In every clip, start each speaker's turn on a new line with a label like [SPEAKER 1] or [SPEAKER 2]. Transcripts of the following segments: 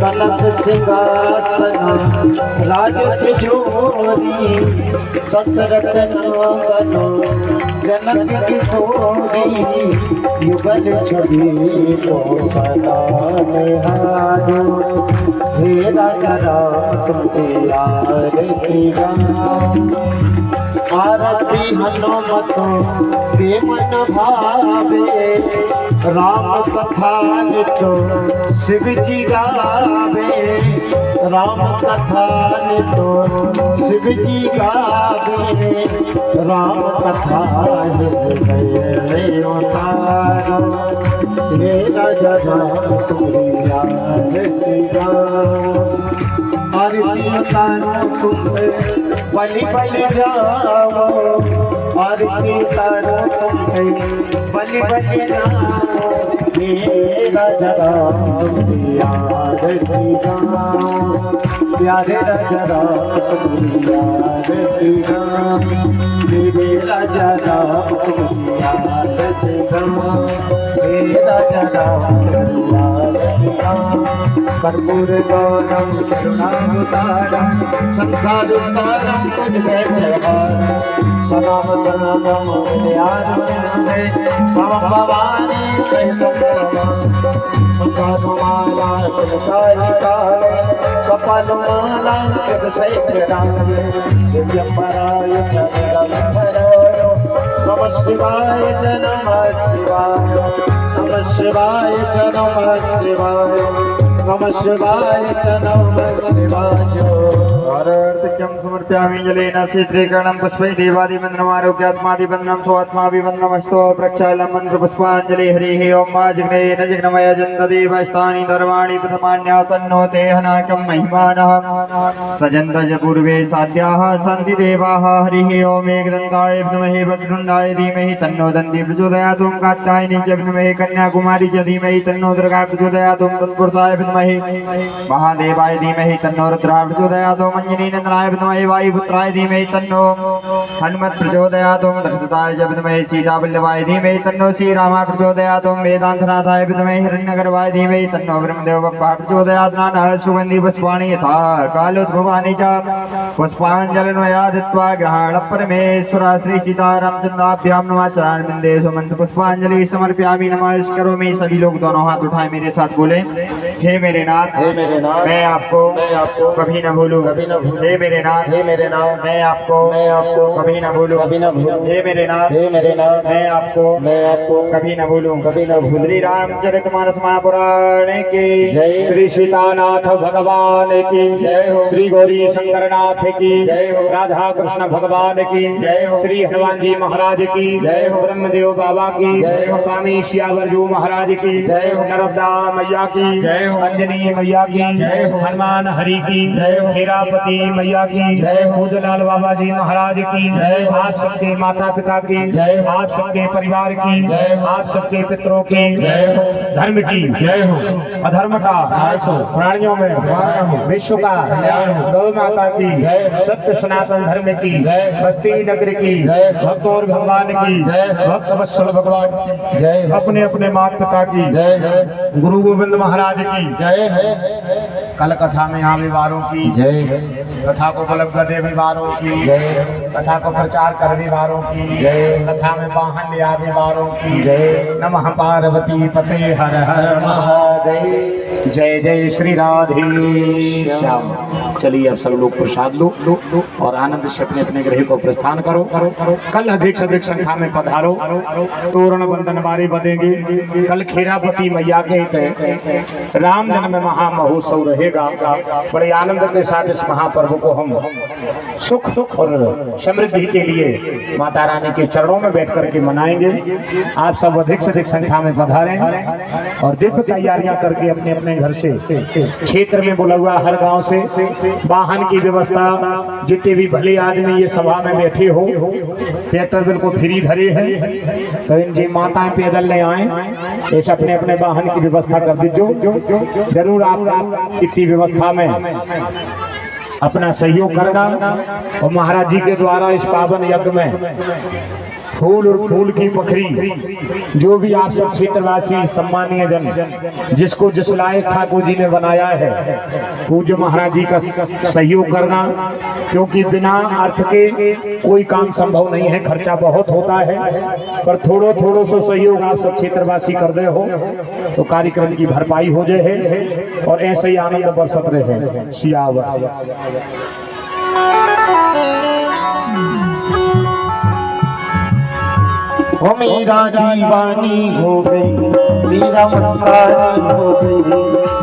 [SPEAKER 1] कनक सिंहासन राज तिजोरी दशरथ नंदन जनक किशोरी युगल छवि को सदा निहारो हे राजा राम आरती आरती हनुमत के मन भावे राम कथा नितो शिव जी गावे राम कथा नितो शिव जी गावे राम कथा हृदय उतारो हे राजा राम आरती तारो तुम बलि बलि जाओ आरती तारो तुम बलि बलि जाओ हे राजा राम आरती प्यारे राजा राम आरती मेरे राजा राम आरती हे राजा राम कर्पूर गौरम करुणावतारम संसार सारम तुझ सनाम सनातम विद्यारंभे मम भवानी सहितमाला शिवकारिकाले कपालमाला शिवशैत्यकाले दिव्यंबराय नमः शिवाय नमः शिवाय नमः शिवाय नमः शिवाय नमः शिवाय नमः शिवाय आरत्यं समर्पयामि जलेन क्षेत्रीकरणं पुष्पै देवादिवन्दनमारोग्यात्मादिवन्दनं स्वात्माभिवन्दनमस्तु प्रक्षालं मन्त्रपुष्पाञ्जलि हरिः ओं मा जिग्ने न जिग्नमय जन्तदेवस्तानि धर्माणि प्रथमान्यासन्नो ते हनाकं महिमानः सजन्तज पूर्वे साध्याः सन्ति देवाः हरिः ओं एकदन्ताय विद्महे वक्रतुण्डाय धीमहि तन्नो दन्ती प्रचोदयात् ओं कात्यायनी च विद्महे कन्याकुमारी च धीमहि तन्नो दुर्गा प्रचोदयात् ओं तत्पुरुषाय विद्महे महादेवाय धीमहि तन्नो रुद्रः प्रचोदयात् ओं अंजनीनन्दनाय विद्महे वायुपुत्राय धीमहि तन्नो हनुमत् प्रचोदयात् ओं दर्शताय च विद्महे सीतावल्लभाय धीमहि तन्नो श्रीरामः प्रचोदयात् ओं वेदान्तनाथाय विद्महे हिरण्यगर्भाय धीमहि तन्नो ब्रह्मदेव बप्पः प्रचोदयात् नानः सुगन्धि पुष्पाणि यथा कालोद्भवानि च पुष्पाञ्जलिर्मया दत्त्वा ग्रहाण परमेश्वर श्री सीतारामचन्द्राभ्यां नमः चरणबिन्दे सुमंत पुष्पांजलि समर्पयामि नमस्करोमि। सभी लोग दोनों हाथ उठाए मेरे साथ बोले हे मेरे नाथ मैं आपको कभी न भूलूं हे मेरे नाथ मैं आपको कभी न भूलूं हे मेरे नाथ मैं आपको कभी न भूलूं श्री रामचरितमानस महापुराण की जय, श्री सीतानाथ भगवान की जय हो, श्री गौरी शंकरनाथ की जय हो, राधा कृष्ण भगवान की जय हो, श्री हनुमान जी महाराज की जय हो, ब्रह्मदेव बाबा की जय हो, स्वामी श्यावरजू महाराज की जय हो, नर्मदा मैया की जय हो, अंजनी मैया की जय हो, हनुमान हरि की जय हो, हेरापति मैया की जय हो, भूजलाल बाबा जी महाराज की जय हो, आप सबके माता पिता की जय हो, आप सबके परिवार की जय हो, आप सबके पितरों की जय हो, धर्म की जय हो, अधर्म का प्राणियों में विश्व का गौ माता की जय, सत्य सनातन धर्म की जय, बस्ती नगर की जय, भक्तों और भगवान की जय, भक्त वत्सल भगवान जय, अपने अपने माता पिता की जय, गुरु गोविंद महाराज की जय, कल कथा में आवे वारों की जय, कथा को बलग देवी वारों की जय, कथा को प्रचार करने वारों की जय, कथा में वाहन ले आवे वारों की जय, नमः पार्वती पते हर हर महादेव जय जय श्री राधे श्याम। चलिए अब सब लोग प्रसाद लो और आनंद से अपने अपने गृह को प्रस्थान करो। कल अधिक से अधिक संख्या में पधारो, तोरण बंधन बारे बदेंगे। कल खेरापति मैया के राम जन्म महामहोत्सव रहेगा। बड़े आनंद के साथ इस महापर्व को हम सुख और समृद्धि के लिए माता रानी के चरणों में बैठ करके मनाएंगे। आप सब अधिक से अधिक संख्या में पधारें और दिव्य तैयारियां करके अपने अपने घर से क्षेत्र में बोला हुआ हर गांव से वाहन की व्यवस्था, जितने भी भले आदमी ये सभा में बैठे हो, ट्रैक्टर बिल्कुल फ्री धरे हैं, तो इनकी माताएं पैदल ले आए, ऐसे अपने अपने वाहन की व्यवस्था कर दीजिए। जरूर आप इतनी व्यवस्था में अपना सहयोग करना और महाराज जी के द्वारा इस पावन यज्ञ में फूल और फूल की पखरी जो भी आप सब क्षेत्रवासी सम्मानीय जन जिसको जिस लायक ठाकुर जी ने बनाया है, पूज्य महाराज जी का सहयोग करना, क्योंकि बिना अर्थ के कोई काम संभव नहीं है। खर्चा बहुत होता है, पर थोड़ो थोड़ो सो सहयोग आप सब क्षेत्रवासी कर दे हो तो कार्यक्रम की भरपाई हो जाए है और ऐसे ही आनंद बरसत रहे। सियावर
[SPEAKER 2] ओ मेरा दीवानी हो गई, मेरा मस्तानी हो गई,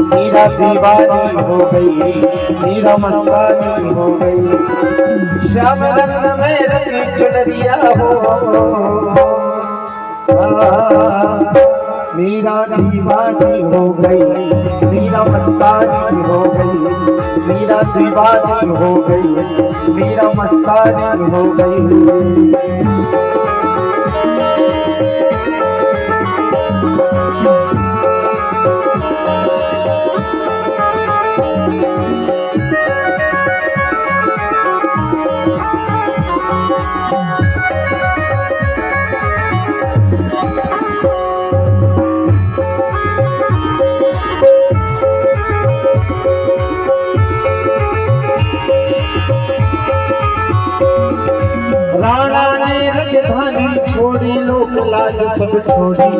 [SPEAKER 2] मेरा दीवानी हो गई, मेरा मस्तानी हो गई। श्याम रंग में रंगी चुनरिया हो, मेरा दीवानी हो गई, मेरा मस्तानी हो गई, मेरा दीवानी हो गई, मेरा मस्तानी हो गई। राणा ने राजधानी छोड़ी, लोक लाज सब छोड़ी,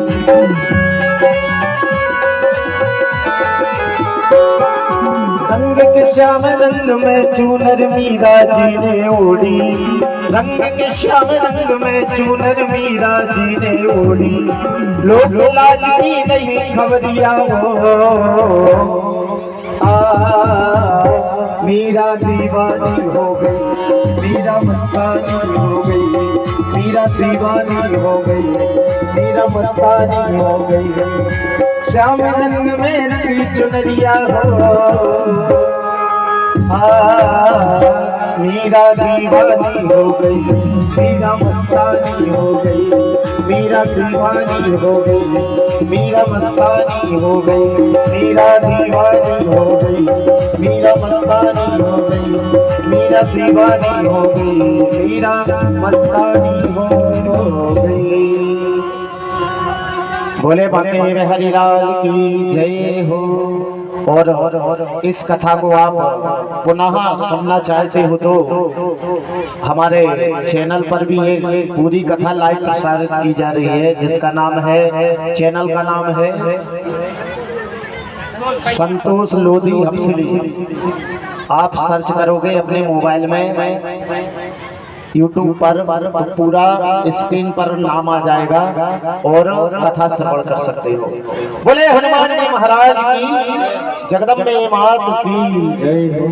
[SPEAKER 2] रंग के श्याम रंग में चूनर मीरा जी ने ओढ़ी, रंग के श्याम रंग में चूनर मीरा जी ने ओढ़ी। लोक लाज की नहीं खबरिया हो, मीरा दीवानी हो गई, मीरा मस्तानी हो गई, मीरा दीवानी हो गई, मीरा मस्तानी हो गई। श्याम रंग में रंगी चुनरिया हो, मीरा दीवानी हो गई, मीरा मस्तानी हो गई, मीरा दीवानी हो गई, मीरा मस्तानी हो गई, मीरा दीवानी हो गई, मीरा मस्तानी हो गई, मीरा दीवानी हो गई, मीरा मस्तानी हो गई। बोले बाके हरिलाल की जय हो। और इस कथा को आप पुनः सुनना चाहते हो तो हमारे चैनल पर भी ये पूरी कथा लाइव प्रसारित की जा रही है, जिसका नाम है, चैनल का नाम है संतोष लोधी हंसली। आप सर्च करोगे अपने मोबाइल में YouTube पर तो पूरा स्क्रीन पर नाम आ जाएगा और कथा श्रवण कर सकते हो। बोले हनुमान जी महाराज की, जगदम्बे मात की जय हो।